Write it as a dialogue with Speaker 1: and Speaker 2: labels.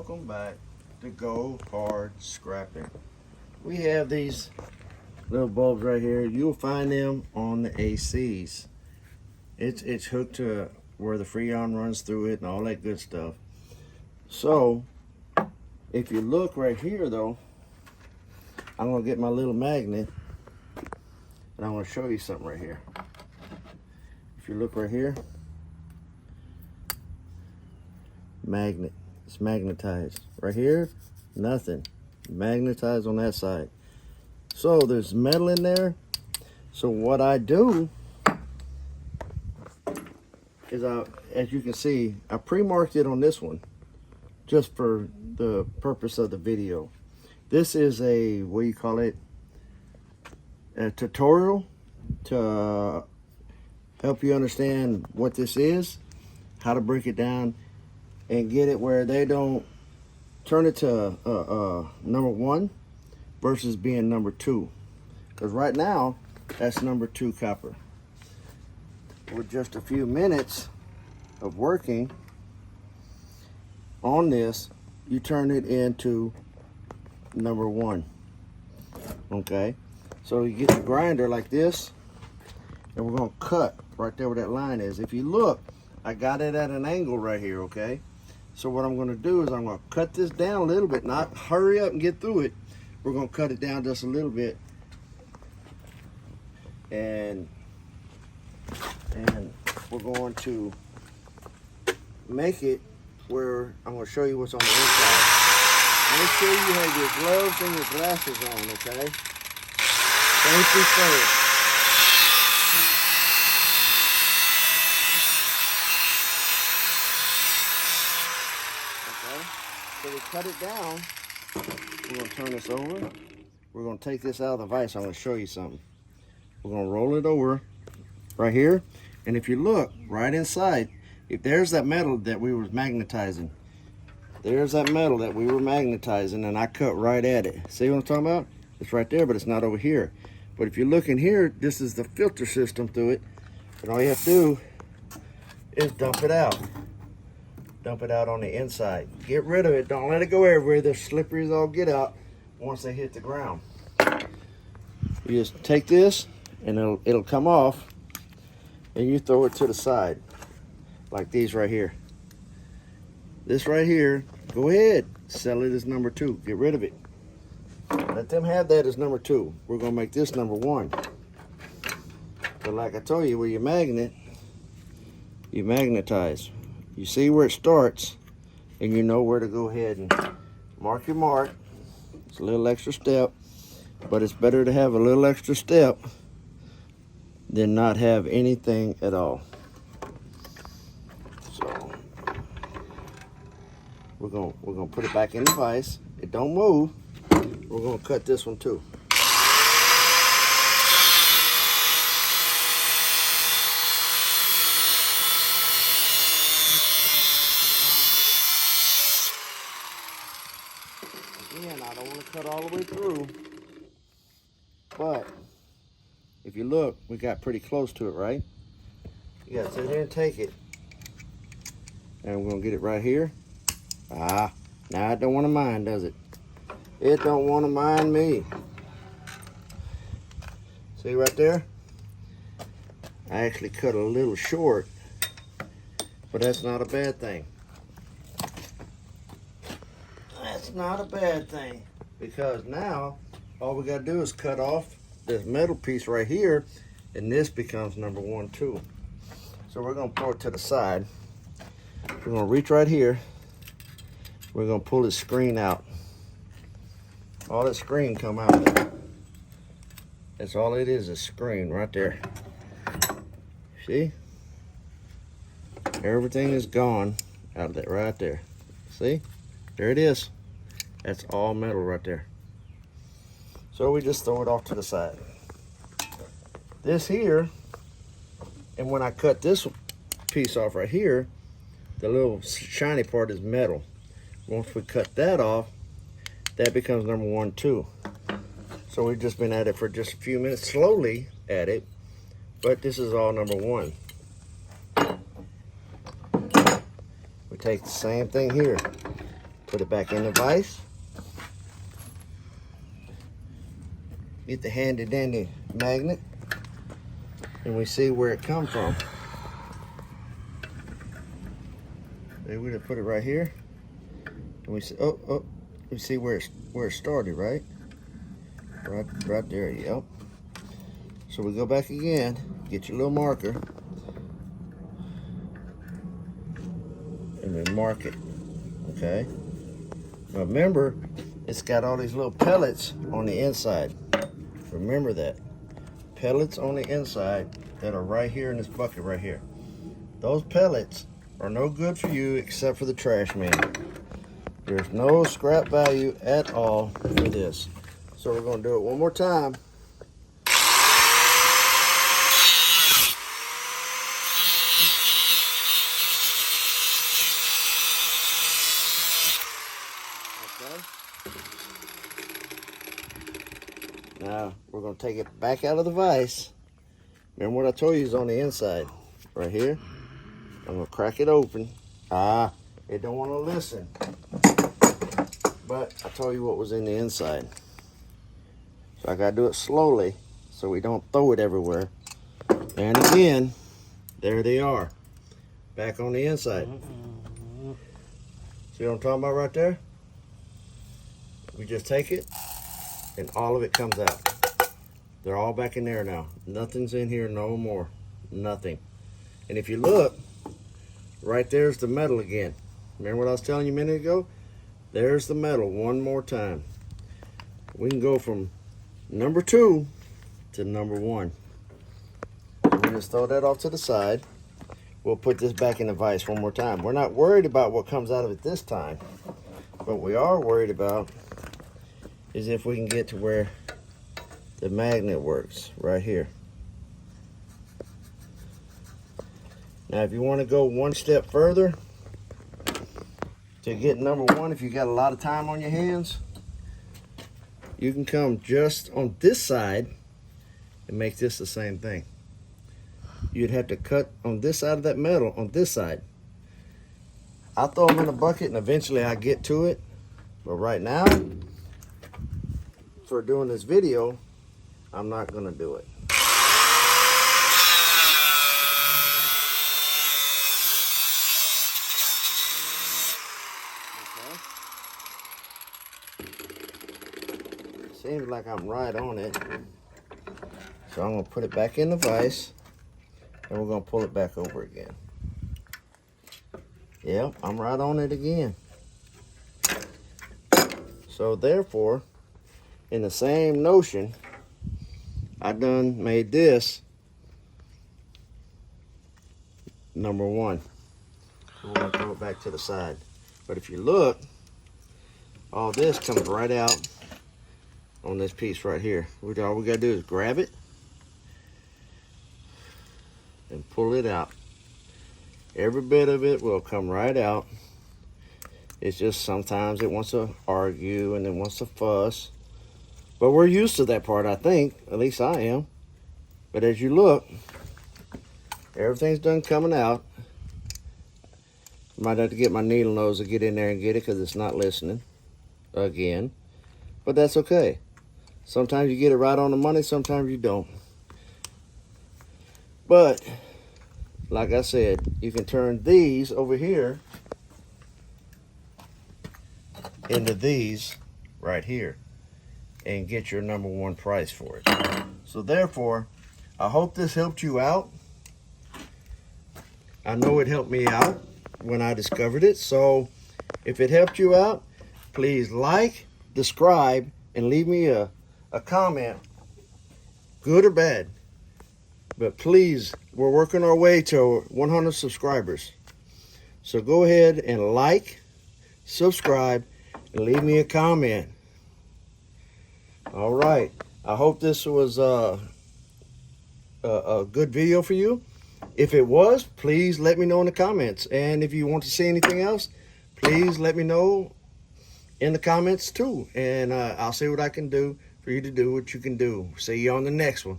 Speaker 1: welcome back to Go Hard Scrapping. We have these little bulbs right here. You'll find them on the ACs. It's hooked to where the Freon runs through it and all that good stuff. So if you look right here though, I'm gonna get my little magnet and I'm gonna show you something right here. If you look right here, magnet, it's magnetized. Right here, nothing. Magnetized on that side. So there's metal in there. So what I do is, as you can see, I pre-marked it on this one just for the purpose of the video. This is a, what do you call it, a tutorial to help you understand what this is, how to break it down and get it where they don't turn it to number 1 versus being number 2. Because right now, that's number 2 copper. With just a few minutes of working on this, you turn it into number 1. Okay, so you get the grinder like this, and we're gonna cut right there where that line is. If you look, I got it at an angle right here, okay? So what I'm gonna do is I'm gonna cut this down a little bit, not hurry up and get through it. We're gonna cut it down just a little bit. And we're going to make it where I'm gonna show you what's on the inside. Make sure you have your gloves and your glasses on, okay? Safety first. So we cut it down. We're gonna turn this over. We're gonna take this out of the vise. I'm gonna show you something. We're gonna roll it over right here. And if you look right inside, if there's that metal that we were magnetizing, there's that metal that we were magnetizing, and I cut right at it. See what I'm talking about? It's right there, but it's not over here. But if you look in here, this is the filter system through it. And all you have to do is dump it out. Dump it out on the inside. Get rid of it. Don't let it go everywhere. They're slippery as all get out once they hit the ground. You just take this and it'll come off, and you throw it to the side like these right here. This right here, go ahead, sell it as number 2. Get rid of it. Let them have that as number 2. We're gonna make this number 1. But like I told you, with your magnet, you magnetize. You see where it starts, and you know where to go ahead and mark your mark. It's a little extra step, but it's better to have a little extra step than not have anything at all. So we're gonna put it back in the vise. It don't move. We're gonna cut this one too. Again, I don't want to cut all the way through, but if you look, we got pretty close to it, right? You gotta sit here and take it. And we're gonna get it right here. Now it don't want to mind, does it? It don't want to mind me. See right there? I actually cut a little short, but that's not a bad thing. That's not a bad thing, because now all we gotta do is cut off this metal piece right here, and this becomes number 1 too. So we're gonna throw it to the side. We're gonna reach right here. We're gonna pull this screen out. All that screen come out of there. That's all it is, a screen right there. See? Everything is gone out of that right there. See? There it is. That's all metal right there. So we just throw it off to the side. This here, and when I cut this piece off right here, the little shiny part is metal. Once we cut that off, that becomes number 1 too. So we've just been at it for just a few minutes, slowly at it, but this is all number 1. We take the same thing here. Put it back in the vise. Get the handy dandy magnet, and we see where it comes from. They would have put it right here, and we see, we see where it started, right? Right there. Yep. So we go back again. Get your little marker, and we mark it. Okay. Now remember, it's got all these little pellets on the inside. Remember that. Pellets on the inside that are right here in this bucket right here. Those pellets are no good for you except for the trash man. There's no scrap value at all for this. So we're going to do it one more time. Okay. Now we're going to take it back out of the vise. Remember what I told you is on the inside, right here. I'm going to crack it open. It don't want to listen. But I told you what was in the inside. So I got to do it slowly so we don't throw it everywhere. And again, there they are, back on the inside. See what I'm talking about right there? We just take it and all of it comes out. They're all back in there now. Nothing's in here no more. Nothing. And if you look, right there's the metal again. Remember what I was telling you a minute ago? There's the metal one more time. We can go from number 2 to number 1. So we just throw that off to the side. We'll put this back in the vise one more time. We're not worried about what comes out of it this time. What we are worried about is if we can get to where the magnet works, right here. Now if you want to go one step further to get number 1, if you got a lot of time on your hands, you can come just on this side and make this the same thing. You'd have to cut on this side of that metal, on this side. I'll throw them in a bucket and eventually I get to it. But right now, for doing this video, I'm not gonna do it. Okay. Seems like I'm right on it. So I'm gonna put it back in the vise and we're gonna pull it back over again. Yep, I'm right on it again. So therefore, in the same notion, I done made this number 1. So we're gonna throw it back to the side. But if you look, all this comes right out on this piece right here. All we gotta do is grab it and pull it out. Every bit of it will come right out. It's just sometimes it wants to argue and it wants to fuss. But we're used to that part, I think. At least I am. But as you look, everything's done coming out. Might have to get my needle nose to get in there and get it because it's not listening again. But that's okay. Sometimes you get it right on the money, sometimes you don't. But, like I said, you can turn these over here into these right here and get your number 1 price for it. So therefore, I hope this helped you out. I know it helped me out when I discovered it. So if it helped you out, please like, subscribe, and leave me a comment, good or bad. But please, we're working our way to 100 subscribers. So go ahead and like, subscribe, and leave me a comment. All right. I hope this was a good video for you. If it was, please let me know in the comments. And if you want to see anything else, please let me know in the comments too. And I'll see what I can do for you to do what you can do. See you on the next one.